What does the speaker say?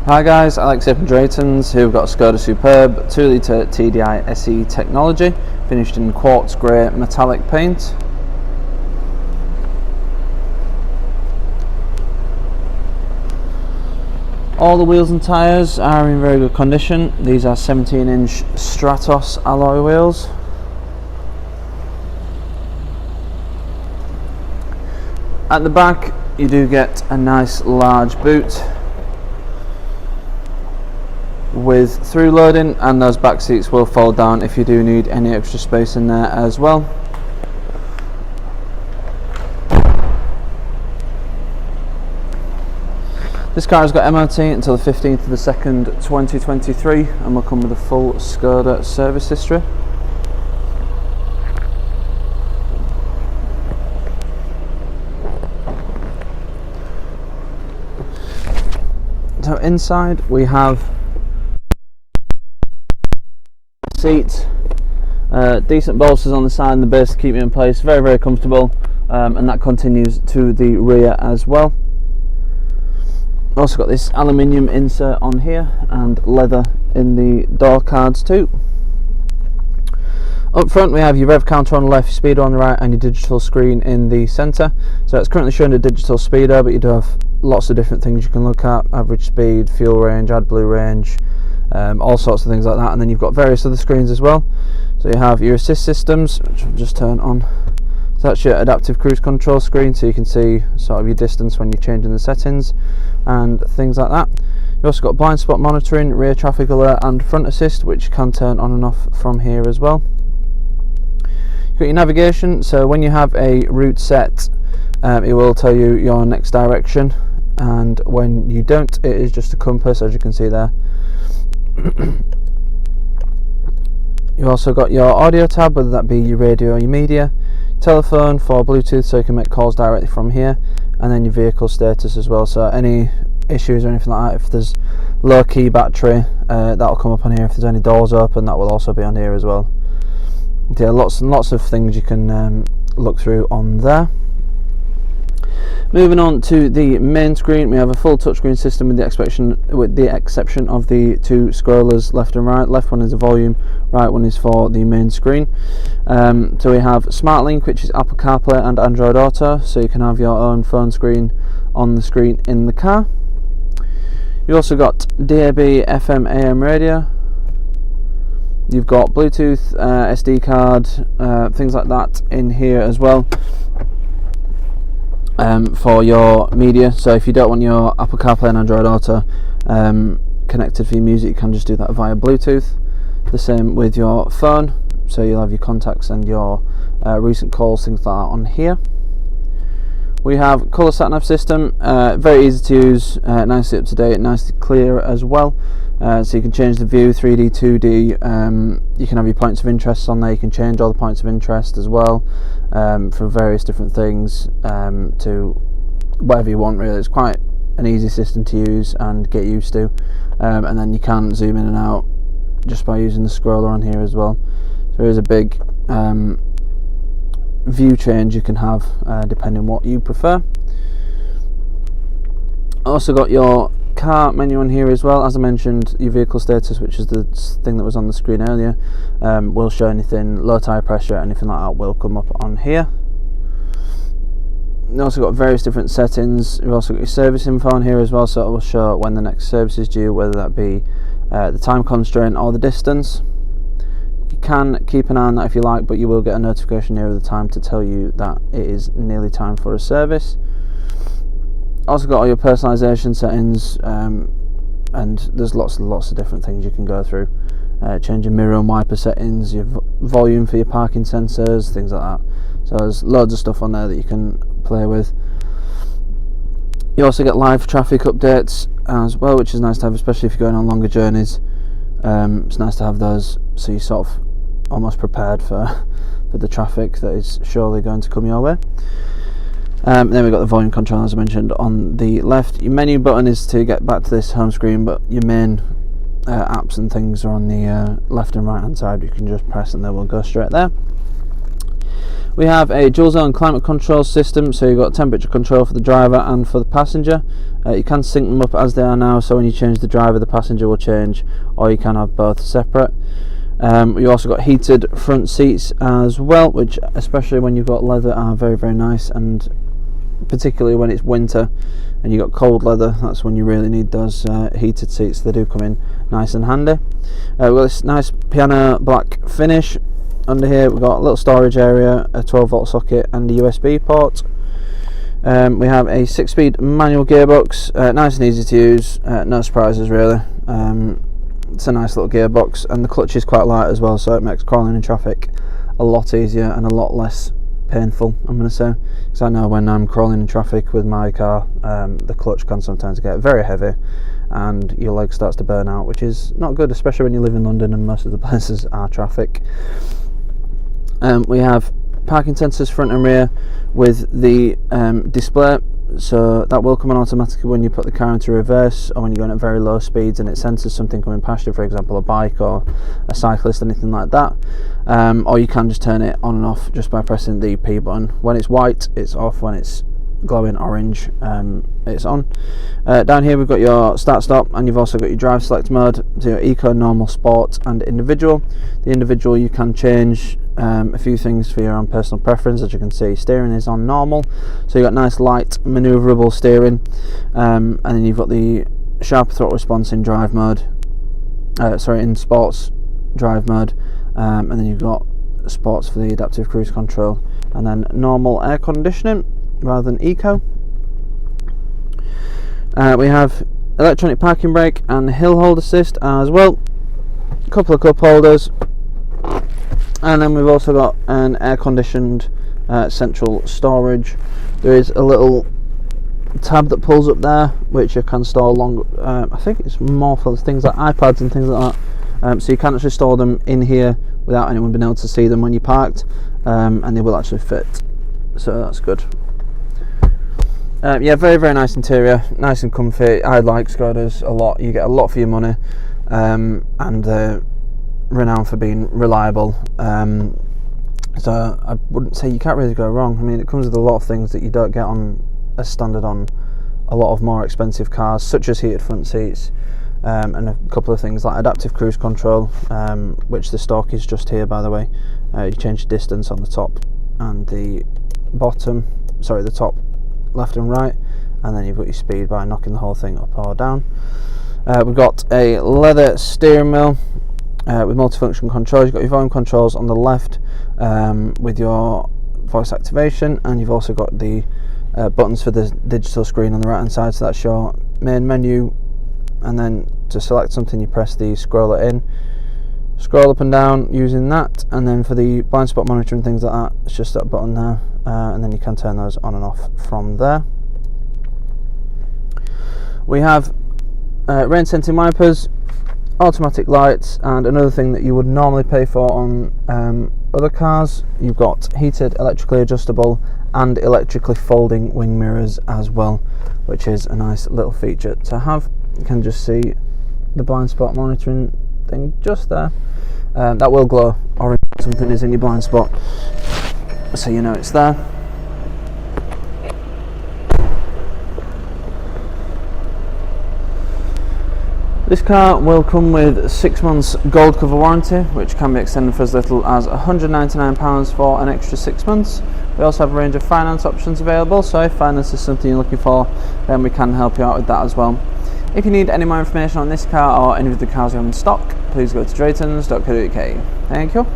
Hi guys, Alex here from Drayton's, who've got a SKODA Superb 2-litre TDI SE technology, finished in quartz grey metallic paint. All the wheels and tyres are in very good condition. These are 17-inch Stratos alloy wheels. At the back you do get a nice large boot with through loading, and those back seats will fold down if you do need any extra space in there as well. This car has got MOT until the 15th of the 2nd 2023 and will come with a full SKODA service history. So inside we have seats, decent bolsters on the side and the base to keep you in place, very comfortable, and that continues to the rear as well. Also got this aluminium insert on here and leather in the door cards too. Up front we have your rev counter on the left, your speedo on the right, and your digital screen in the centre. So it's currently showing a digital speedo, but you do have lots of different things you can look at: average speed, fuel range, AdBlue range, all sorts of things like that. And then you've got various other screens as well. So you have your assist systems, which I'll just turn on. So that's your adaptive cruise control screen, so you can see sort of your distance when you're changing the settings and things like that. You've also got blind spot monitoring, rear traffic alert, and front assist, which can turn on and off from here as well. You've got your navigation, so when you have a route set, it will tell you your next direction, and when you don't, it is just a compass, as you can see there. You've also got your audio tab, whether that be your radio or your media, telephone for Bluetooth, so you can make calls directly from here, and then your vehicle status as well. So any issues or anything like that, if there's low key battery, that'll come up on here. If there's any doors open, that will also be on here as well. Yeah, lots and lots of things you can look through on there. Moving on to the main screen, we have a full touchscreen system with the exception of the two scrollers left and right. Left one is the volume, right one is for the main screen. So we have SmartLink, which is Apple CarPlay and Android Auto, so you can have your own phone screen on the screen in the car. You've also got DAB, FM, AM radio. You've got Bluetooth, SD card, things like that in here as well. For your media, so if you don't want your Apple CarPlay and Android Auto connected for your music, you can just do that via Bluetooth. The same with your phone, so you'll have your contacts and your recent calls, things like that on here. We have colour sat-nav system, very easy to use, nicely up to date, nicely clear as well. So you can change the view, 3D, 2D, you can have your points of interest on there, you can change all the points of interest as well, for various different things, to whatever you want really. It's quite an easy system to use and get used to, and then you can zoom in and out just by using the scroller on here as well. So there is a big view change you can have depending what you prefer. Also got your car menu on here as well. As I mentioned, your vehicle status, which is the thing that was on the screen earlier, will show anything, low tyre pressure, anything like that will come up on here. You've also got various different settings. You've also got your service info on here as well, so it will show when the next service is due, whether that be the time constraint or the distance. You can keep an eye on that if you like, but you will get a notification nearer the time to tell you that it is nearly time for a service. Also got all your personalisation settings, and there's lots of different things you can go through. Changing mirror and wiper settings, your volume for your parking sensors, things like that. So there's loads of stuff on there that you can play with. You also get live traffic updates as well, which is nice to have, especially if you're going on longer journeys. It's nice to have those, so you're sort of almost prepared for the traffic that is surely going to come your way. Then we've got the volume control, as I mentioned, on the left. Your menu button is to get back to this home screen, but your main apps and things are on the left and right hand side. You can just press and they will go straight there. We have a dual zone climate control system, so you've got temperature control for the driver and for the passenger. You can sync them up as they are now, so when you change the driver the passenger will change, or you can have both separate. You also got heated front seats as well, which especially when you've got leather are very, very nice, and particularly when it's winter and you've got cold leather, that's when you really need those heated seats. They do come in nice and handy. We've got this nice piano black finish. Under here we've got a little storage area, a 12-volt socket and a USB port. We have a 6-speed manual gearbox, nice and easy to use, no surprises really. It's a nice little gearbox, and the clutch is quite light as well, so it makes crawling in traffic a lot easier and a lot less painful, I'm going to say, because I know when I'm crawling in traffic with my car, the clutch can sometimes get very heavy and your leg starts to burn out, which is not good, especially when you live in London and most of the places are traffic. We have parking sensors front and rear with the display, so that will come on automatically when you put the car into reverse or when you're going at very low speeds and it senses something coming past you, for example a bike or a cyclist, anything like that. Or you can just turn it on and off just by pressing the P button. When it's white it's off, when it's glowing orange it's on. Down here we've got your start stop, and you've also got your drive select mode, so your eco, normal, sport and individual. The individual you can change a few things for your own personal preference. As you can see, steering is on normal, so you've got nice light manoeuvrable steering, and then you've got the sharper throttle response in drive mode, in sports drive mode, and then you've got sports for the adaptive cruise control, and then normal air conditioning rather than eco. We have electronic parking brake and hill hold assist as well, a couple of cup holders, and then we've also got an air conditioned central storage. There is a little tab that pulls up there which you can store I think it's more for things like iPads and things like that, so you can actually store them in here without anyone being able to see them when you're parked, and they will actually fit, so that's good. Yeah, very, very nice interior, nice and comfy. I like Skodas a lot. You get a lot for your money, and they're renowned for being reliable. So I wouldn't say you can't really go wrong. I mean, it comes with a lot of things that you don't get on as standard on a lot of more expensive cars, such as heated front seats, and a couple of things like adaptive cruise control, which the stock is just here, by the way. You change the distance on the top and the bottom, sorry, the top left and right, and then you've got your speed by knocking the whole thing up or down. We've got a leather steering wheel with multifunction controls. You've got your volume controls on the left with your voice activation, and you've also got the buttons for the digital screen on the right hand side, so that's your main menu, and then to select something you press the scroller in, scroll up and down using that, and then for the blind spot monitor and things like that, it's just that button there, and then you can turn those on and off from there. We have rain sensing wipers, automatic lights, and another thing that you would normally pay for on other cars, you've got heated, electrically adjustable and electrically folding wing mirrors as well, which is a nice little feature to have. You can just see the blind spot monitoring thing just there. That will glow orange if something is in your blind spot, so you know it's there. This car will come with 6 months gold cover warranty, which can be extended for as little as £199 for an extra 6 months. We also have a range of finance options available, so if finance is something you're looking for, then we can help you out with that as well. If you need any more information on this car or any of the cars we have in stock, please go to draytons.co.uk. Thank you.